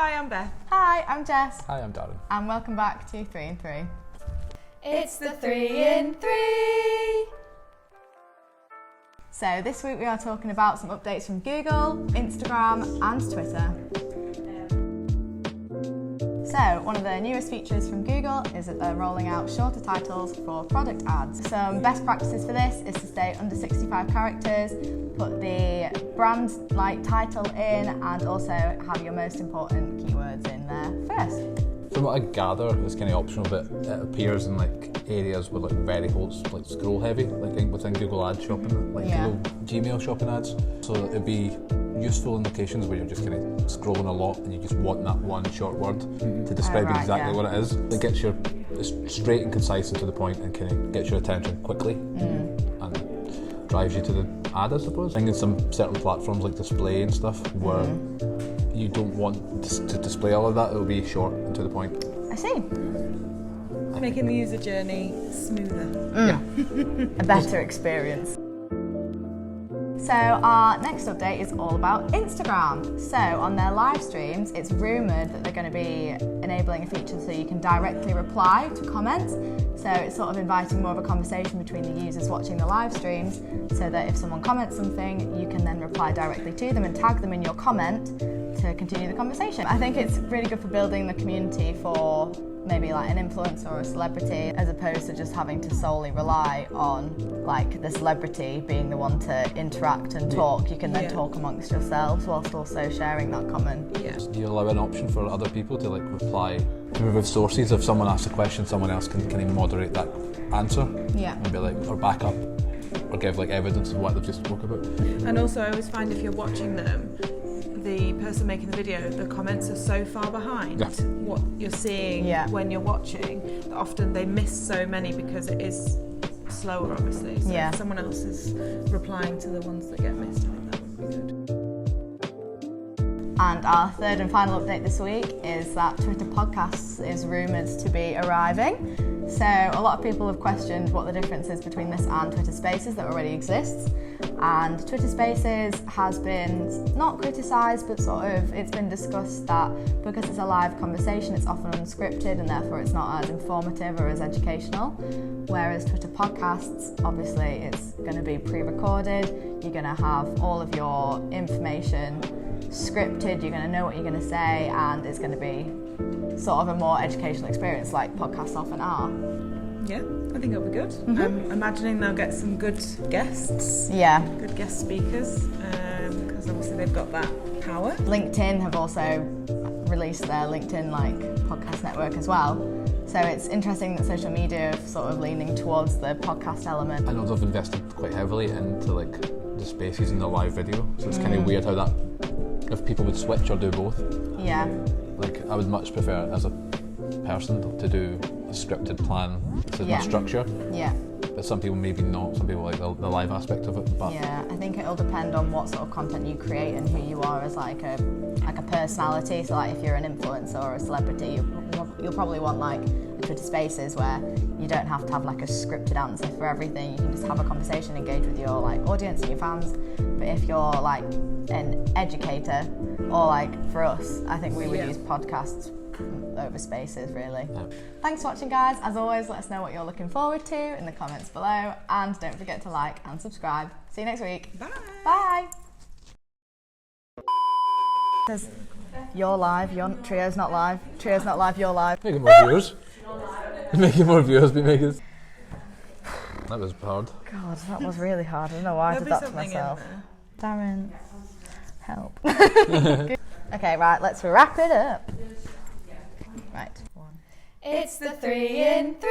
Hi, I'm Beth. Hi, I'm Jess. Hi, I'm Darren. And welcome back to 3 in 3. It's the 3 in 3. So this week we are talking about some updates from Google, Instagram and Twitter. So one of the newest features from Google is that they're rolling out shorter titles for product ads. Some best practices for this is to stay under 65 characters, put the brand title in and also have your most important keywords in there first. From what I gather, it's kind of optional, but it appears in areas with very scroll heavy, within Google Ad shopping, Google Gmail shopping ads. So it'd be useful in locations where you're just kind of scrolling a lot and you just want that one short word to describe exactly what it is. It gets your straight and concise and to the point and kind of gets your attention quickly and drives you to the ad, I suppose. I think in some certain platforms like display and stuff where you don't want to display all of that, it'll be short and to the point. I see. Making the user journey smoother. Yeah. A better experience. So our next update is all about Instagram. So on their live streams, it's rumoured that they're going to be enabling a feature so you can directly reply to comments. So it's sort of inviting more of a conversation between the users watching the live streams so that if someone comments something, you can then reply directly to them and tag them in your comment to continue the conversation. I think it's really good for building the community for maybe an influencer or a celebrity, as opposed to just having to solely rely on the celebrity being the one to interact and talk. You can then talk amongst yourselves whilst also sharing that comment. Do you allow an option for other people to reply with sources? If someone asks a question, someone else can moderate that answer. And be or back up or give evidence of what they've just spoke about. And also I always find if you're watching them, the person making the video, the comments are so far behind what you're seeing when you're watching that often they miss so many because it is slower, obviously. So if someone else is replying to the ones that get missed, I think that would be good. And our third and final update this week is that Twitter Podcasts is rumoured to be arriving. So a lot of people have questioned what the difference is between this and Twitter Spaces that already exists. And Twitter Spaces has been not criticised, but it's been discussed that because it's a live conversation, it's often unscripted and therefore it's not as informative or as educational. Whereas Twitter Podcasts, obviously it's going to be pre-recorded, you're going to have all of your information scripted, you're going to know what you're going to say, and it's going to be sort of a more educational experience like podcasts often are. Yeah, I think it'll be good. I'm imagining they'll get some good guests. Good guest speakers, because obviously they've got that power. LinkedIn have also released their LinkedIn podcast network as well. So it's interesting that social media are sort of leaning towards the podcast element. I know they've invested quite heavily into the spaces and the live video, so it's kind of weird how that, if people would switch or do both. I would much prefer as a person to do a scripted plan. This is my structure. But some people maybe not. Some people like the live aspect of it. But I think it'll depend on what sort of content you create and who you are as a personality. So if you're an influencer or a celebrity, you'll probably want a Twitter Spaces where you don't have to have a scripted answer for everything. You can just have a conversation, engage with your audience and your fans. But if you're an educator or for us, I think we would use podcasts over Spaces really. Thanks for watching, guys. As always, let us know what you're looking forward to in the comments below, and don't forget to like and subscribe. See you next week. Bye. Bye. You're live, Trio's not live. Trio's not live, you're live. Making more viewers. Making more viewers, be makers. That was hard. God, that was really hard. I don't know why I did that to myself. Darren, help. Okay, right, let's wrap it up. Right. It's the 3 in 3.